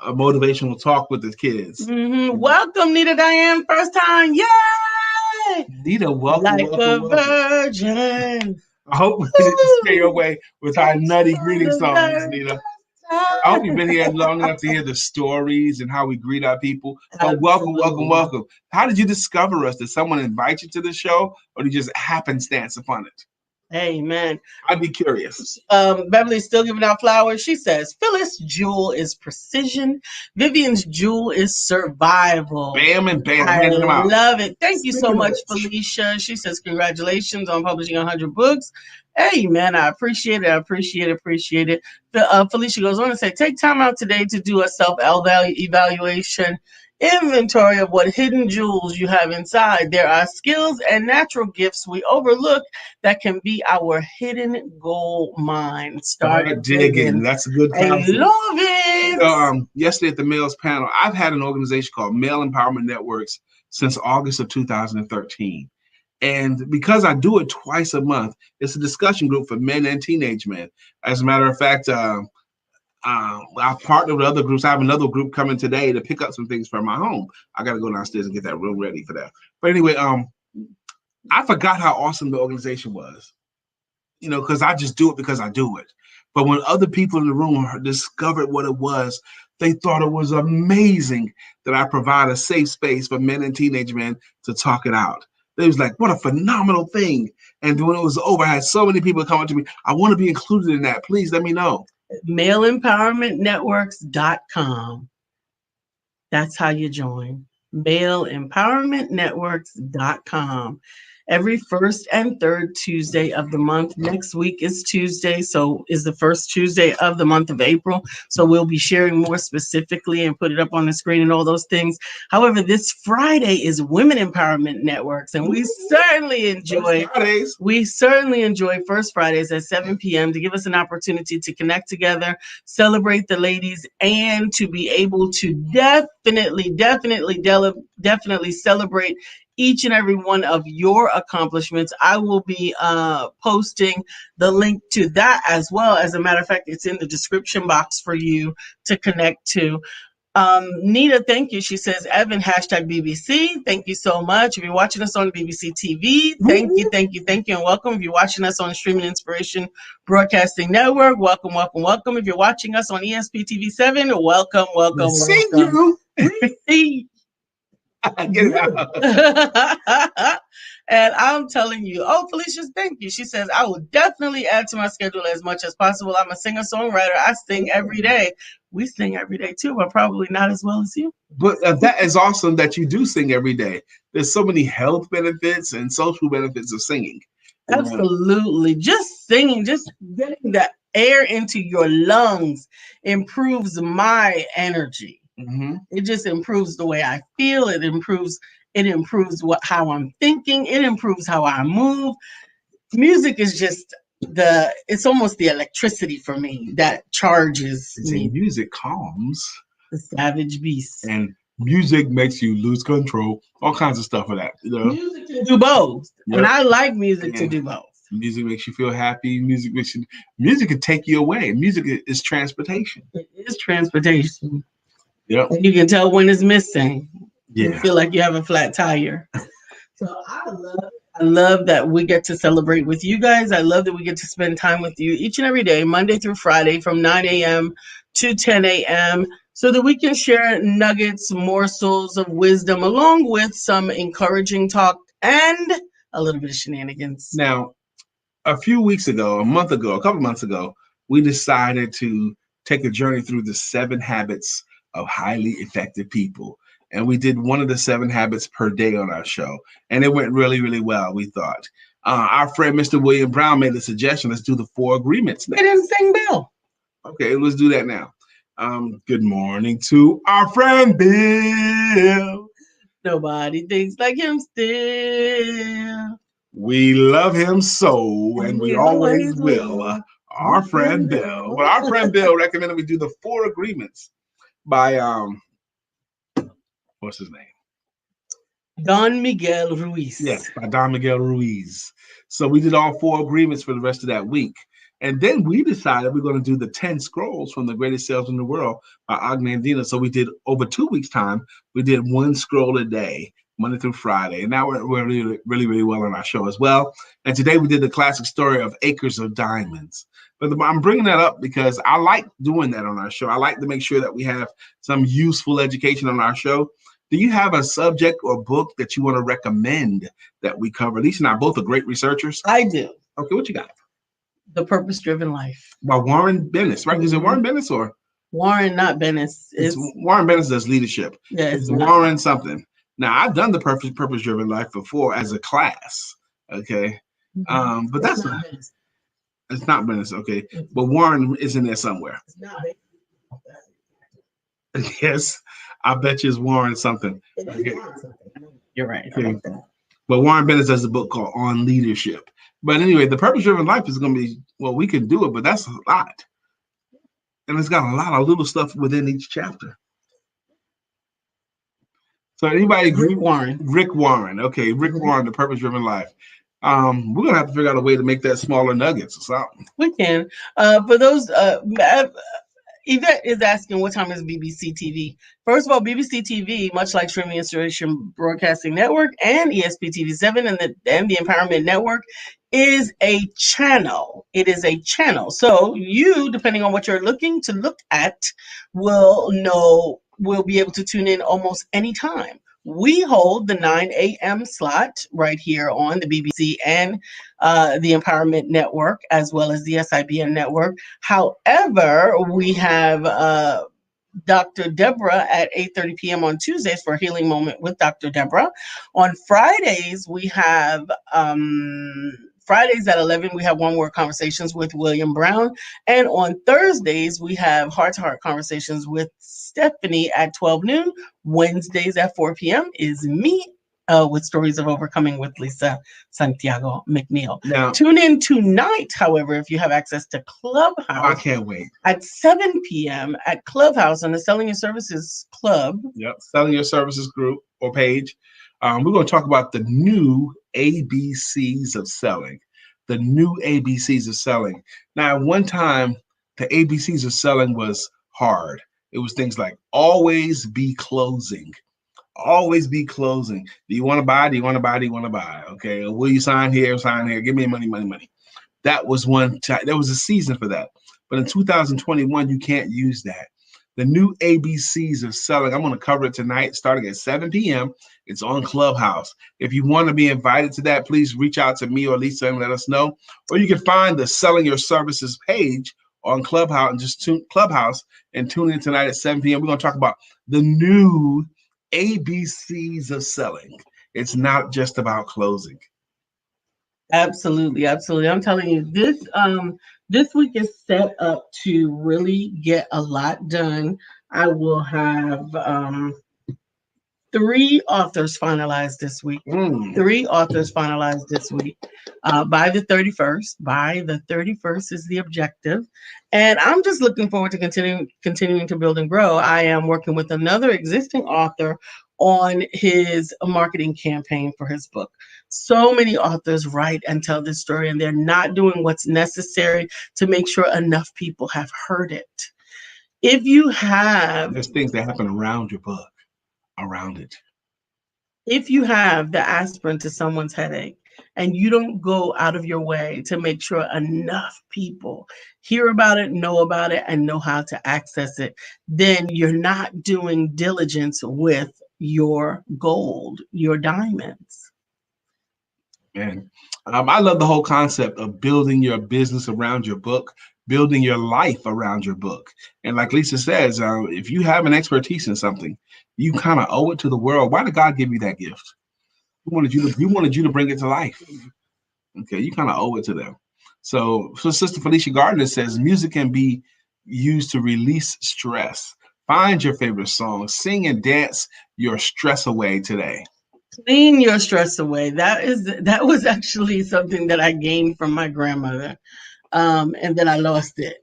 motivational talk with the kids. Welcome, Nita Diane, first time. Yay! Nita, welcome. Like welcome, a virgin. I hope we didn't scare you away with our nutty greeting songs, Nita. I hope you've been here long enough to hear the stories and how we greet our people. So welcome, welcome, welcome. How did you discover us? Did someone invite you to the show, or did you just happenstance upon it? Amen. I'd be curious. Beverly's still giving out flowers. She says, Phyllis' jewel is precision. Vivian's jewel is survival. Bam and bam. I love it. Thank you so much, Felicia. She says, congratulations on publishing 100 books. Amen. I appreciate it. I appreciate it. Appreciate it. Felicia goes on to say, take time out today to do a self-evaluation. Inventory of what hidden jewels you have inside. There are skills and natural gifts we overlook that can be our hidden gold mine. Start digging. That's a good concept. I love it. Yesterday at the Males panel, I've had an organization called Male Empowerment Networks since August of 2013. And because I do it twice a month, it's a discussion group for men and teenage men. As a matter of fact, I partner with other groups. I have another group coming today to pick up some things from my home. I got to go downstairs and get that room ready for that. But anyway, I forgot how awesome the organization was, because I just do it because I do it. But when other people in the room discovered what it was, they thought it was amazing that I provide a safe space for men and teenage men to talk it out. They was like, what a phenomenal thing. And when it was over, I had so many people come up to me. I want to be included in that. Please let me know. MaleEmpowermentNetworks.com. That's how you join. MaleEmpowermentNetworks.com. every first and third Tuesday of the month. Next week is Tuesday, so is the first Tuesday of the month of April. So we'll be sharing more specifically and put it up on the screen and all those things. However, this Friday is Women Empowerment Networks, and we certainly enjoy First Fridays at 7 p.m. to give us an opportunity to connect together, celebrate the ladies, and to be able to definitely celebrate each and every one of your accomplishments. I will be posting the link to that as well. As a matter of fact, it's in the description box for you to connect to. Nita, thank you. She says, Evan, hashtag BBC. Thank you so much. If you're watching us on BBC TV, thank you, and welcome. If you're watching us on Streaming Inspiration Broadcasting Network, welcome. If you're watching us on ESPTV7, welcome. See Get it out. And I'm telling you, Felicia, thank you. She says, I will definitely add to my schedule as much as possible. I'm a singer-songwriter. I sing every day. We sing every day too, but probably not as well as you. But that is awesome that you do sing every day. There's so many health benefits and social benefits of singing. Absolutely. Just singing, just getting the air into your lungs improves my energy. Mm-hmm. It just improves the way I feel. It improves how I'm thinking. It improves how I move. Music is just it's almost the electricity for me that charges me. Music calms the savage beast. And music makes you lose control. All kinds of stuff for that. Music can do both. Yep. And I like music to do both. Music makes you feel happy. Music can take you away. Music is transportation. It is transportation. Yep. And you can tell when it's missing. Yeah. You feel like you have a flat tire. So I love that we get to celebrate with you guys. I love that we get to spend time with you each and every day, Monday through Friday, from 9 a.m. to 10 a.m. so that we can share nuggets, morsels of wisdom, along with some encouraging talk and a little bit of shenanigans. Now, a couple months ago, we decided to take a journey through the 7 habits of highly effective people. And we did one of the 7 habits per day on our show. And it went really, really well, we thought. Our friend, Mr. William Brown, made the suggestion, let's do the 4 agreements now. They didn't sing Bill. Okay, let's do that now. Good morning to our friend Bill. Nobody thinks like him still. We love him so, and we always will. Our friend Bill. Well, our friend Bill recommended we do the 4 agreements by what's his name? Don Miguel Ruiz. Yes, by Don Miguel Ruiz. So we did all 4 agreements for the rest of that week. And then we decided we're going to do the 10 scrolls from the greatest sales in the world by Agmandina. So we did over 2 weeks' time. We did 1 scroll a day, Monday through Friday. And now we're really, really, really well on our show as well. And today we did the classic story of Acres of Diamonds. But I'm bringing that up because I like doing that on our show. I like to make sure that we have some useful education on our show. Do you have a subject or book that you want to recommend that we cover? Lisa and I both are great researchers. I do. Okay, what you got? The Purpose-Driven Life. By Warren Bennis, right? Mm-hmm. Is it Warren Bennis or? Warren, not Bennis. It's Warren Bennis does leadership. Yeah, it's Warren something. Now, I've done the Purpose-Driven Life before as a class, okay? Mm-hmm. But that's not Bennis. It's not Bennis, okay? But Warren is in there somewhere. It's not. Yes, I bet you it's Warren something. Okay. You're right. Okay. But Warren Bennis does a book called On Leadership. But anyway, the Purpose-Driven Life is going to be, well, we can do it, but that's a lot. And it's got a lot of little stuff within each chapter. So anybody agree? Rick Warren. Okay, Rick Warren, The Purpose-Driven Life. We're going to have to figure out a way to make that smaller nuggets or something. We can. For those, Yvette is asking what time is BBC TV. First of all, BBC TV, much like Streaming Inspiration Broadcasting Network and ESPTV7 and the Empowerment Network, is a channel. It is a channel. So you, depending on what you're looking to look at, will be able to tune in almost any time. We hold the 9 a.m. slot right here on the BBC and the Empowerment Network, as well as the SIBN network. However, we have Dr. Deborah at 8:30 p.m. on Tuesdays for Healing Moment with Dr. Deborah. On Fridays, we have Fridays at 11, we have One Word Conversations with William Brown. And on Thursdays, we have Heart to Heart Conversations with Stephanie at 12 noon. Wednesdays at 4 p.m. is me with Stories of Overcoming with Lisa Santiago McNeill. Now, tune in tonight, however, if you have access to Clubhouse. I can't wait. At 7 p.m. at Clubhouse on the Selling Your Services Club. Yep, Selling Your Services group or page. We're going to talk about the new ABCs of selling. The new ABCs of selling. Now, at one time, the ABCs of selling was hard. It was things like always be closing. Always be closing. Do you want to buy? Do you want to buy? Do you want to buy? Okay. Will you sign here? Sign here. Give me money, money, money. That was one time. There was a season for that. But in 2021, you can't use that. The new ABCs of selling, I'm going to cover it tonight starting at 7 p.m. It's on Clubhouse. If you want to be invited to that, please reach out to me or Lisa and let us know. Or you can find the Selling Your Services page on Clubhouse and just Clubhouse and tune in tonight at 7 p.m. We're going to talk about the new ABCs of selling. It's not just about closing. Absolutely, absolutely. I'm telling you, this week is set up to really get a lot done. I will have 3 authors finalized this week. 3 authors finalized this week by the 31st. By the 31st is the objective. And I'm just looking forward to continuing to build and grow. I am working with another existing author on his marketing campaign for his book. So many authors write and tell this story, and they're not doing what's necessary to make sure enough people have heard it. If you have... There's things that happen around your book, around it. If you have the aspirin to someone's headache and you don't go out of your way to make sure enough people hear about it, and know how to access it, then you're not doing diligence with your gold, your diamonds. Man, I love the whole concept of building your business around your book, building your life around your book. And like Lisa says, if you have an expertise in something, you kind of owe it to the world. Why did God give you that gift? He wanted you to bring it to life. Okay, you kind of owe it to them. So Sister Felicia Gardner says music can be used to release stress. Find your favorite song, sing and dance your stress away today. Clean your stress away. That was actually something that I gained from my grandmother. And then I lost it.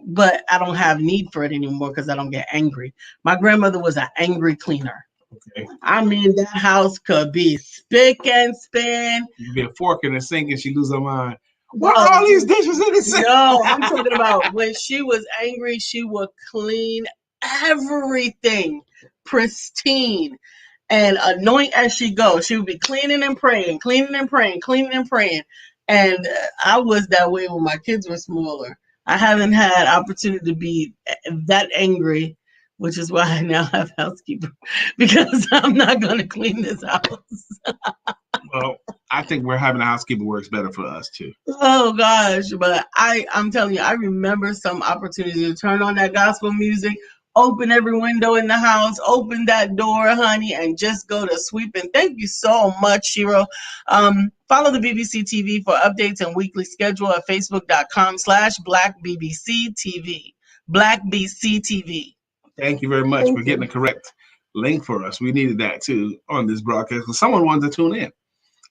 But I don't have need for it anymore because I don't get angry. My grandmother was an angry cleaner. Okay. I mean, that house could be spick and span. You be a fork in the sink and she lose her mind. What are all these dishes in the sink? No, I'm talking about when she was angry, she would clean everything pristine. And anoint as she goes. She would be cleaning and praying, cleaning and praying, cleaning and praying. And I was that way when my kids were smaller. I haven't had opportunity to be that angry, which is why I now have a housekeeper, because I'm not going to clean this house. Well, I think we're having a housekeeper works better for us too. Oh gosh, but I'm telling you, I remember some opportunity to turn on that gospel music, open every window in the house, open that door, honey, and just go to sweeping. Thank you so much, Shiro. Follow the BBC TV for updates and weekly schedule at facebook.com/BlackBBCTV. BlackBCTV. Thank you very much for getting the correct link for us. We needed that too on this broadcast because someone wanted to tune in.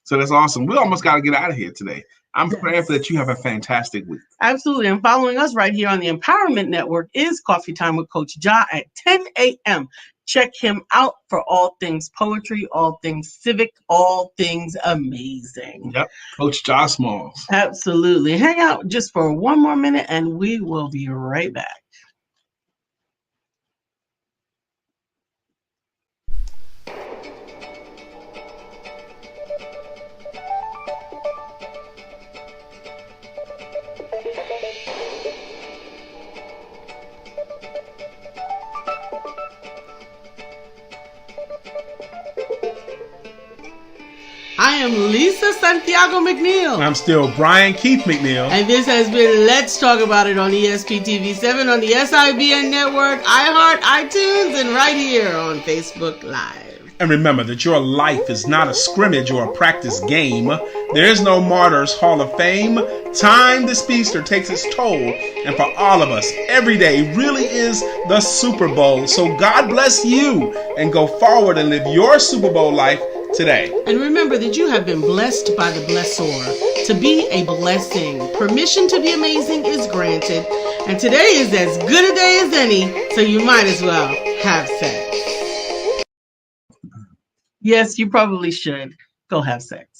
So that's awesome. We almost got to get out of here today. I'm praying for that you have a fantastic week. Absolutely. And following us right here on the Empowerment Network is Coffee Time with Coach Ja at 10 a.m. Check him out for all things poetry, all things civic, all things amazing. Yep. Coach Ja Smalls. Absolutely. Hang out just for one more minute and we will be right back. I am Lisa Santiago McNeill. I'm still Brian Keith McNeill. And this has been Let's Talk About It on ESPTV7 on the SIBN Network, iHeart, iTunes, and right here on Facebook Live. And remember that your life is not a scrimmage or a practice game. There is no Martyrs Hall of Fame. Time, the speedster, takes its toll. And for all of us, every day really is the Super Bowl. So God bless you and go forward and live your Super Bowl life today. And remember that you have been blessed by the blessor. To be a blessing. Permission to be amazing is granted. And today is as good a day as any, so you might as well have sex. Yes, you probably should. Go have sex.